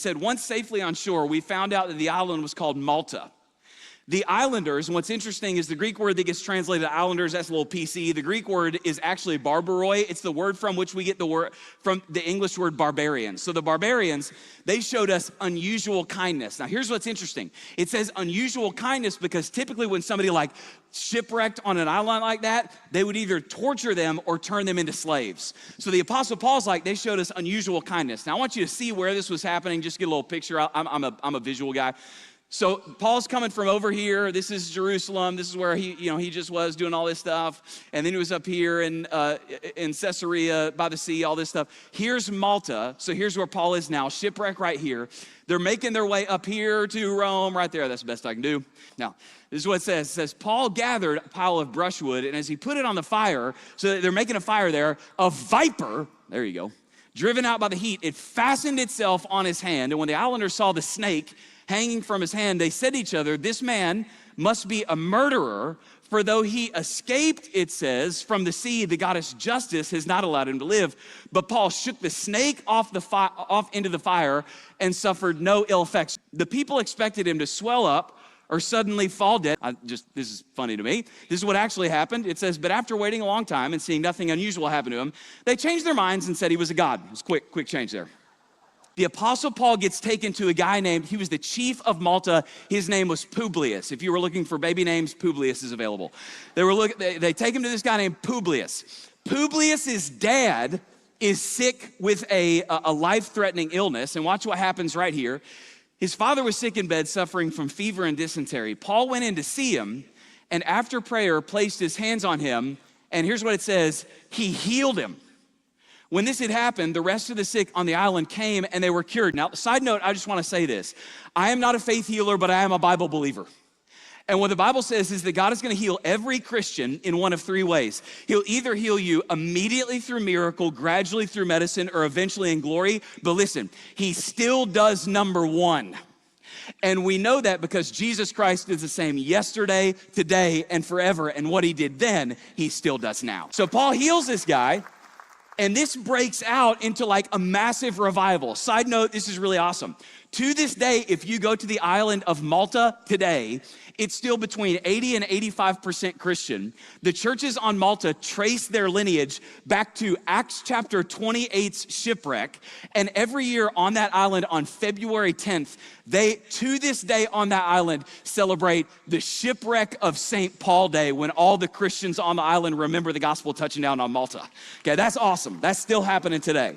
said, once safely on shore, we found out that the island was called Malta. The islanders, and what's interesting is the Greek word that gets translated islanders, that's a little PC. The Greek word is actually barbaroi. It's the word from which we get the word from the English word barbarians. So the barbarians, they showed us unusual kindness. Now here's what's interesting. It says unusual kindness because typically when somebody like shipwrecked on an island like that, they would either torture them or turn them into slaves. So the Apostle Paul's like, they showed us unusual kindness. Now I want you to see where this was happening. Just get a little picture. I'm a visual guy. So Paul's coming from over here. This is Jerusalem. This is where he just was doing all this stuff. And then he was up here in Caesarea by the sea, all this stuff. Here's Malta. So here's where Paul is now, shipwreck right here. They're making their way up here to Rome right there. That's the best I can do. Now, this is what it says. It says, Paul gathered a pile of brushwood, and as he put it on the fire, so they're making a fire there, a viper, there you go, driven out by the heat, it fastened itself on his hand. And when the islanders saw the snake hanging from his hand, they said to each other, this man must be a murderer, for though he escaped, it says, from the sea, the goddess Justice has not allowed him to live. But Paul shook the snake off into the fire and suffered no ill effects. The people expected him to swell up or suddenly fall dead. This is funny to me. This is what actually happened. It says, but after waiting a long time and seeing nothing unusual happen to him, they changed their minds and said he was a god. It was quick change there. The Apostle Paul gets taken to a guy he was the chief of Malta. His name was Publius. If you were looking for baby names, Publius is available. They take him to this guy named Publius. Publius's dad is sick with a life-threatening illness, and watch what happens right here. His father was sick in bed, suffering from fever and dysentery. Paul went in to see him, and after prayer, placed his hands on him, and here's what it says, he healed him. When this had happened, the rest of the sick on the island came and they were cured. Now, side note, I just want to say this. I am not a faith healer, but I am a Bible believer. And what the Bible says is that God is going to heal every Christian in one of three ways. He'll either heal you immediately through miracle, gradually through medicine, or eventually in glory. But listen, he still does number one. And we know that because Jesus Christ is the same yesterday, today, and forever. And what he did then, he still does now. So Paul heals this guy. And this breaks out into like a massive revival. Side note, this is really awesome. To this day, if you go to the island of Malta today, it's still between 80 and 85% Christian. The churches on Malta trace their lineage back to Acts chapter 28's shipwreck. And every year on that island on February 10th, they, to this day on that island, celebrate the shipwreck of St. Paul Day when all the Christians on the island remember the gospel touching down on Malta. Okay, that's awesome. That's still happening today.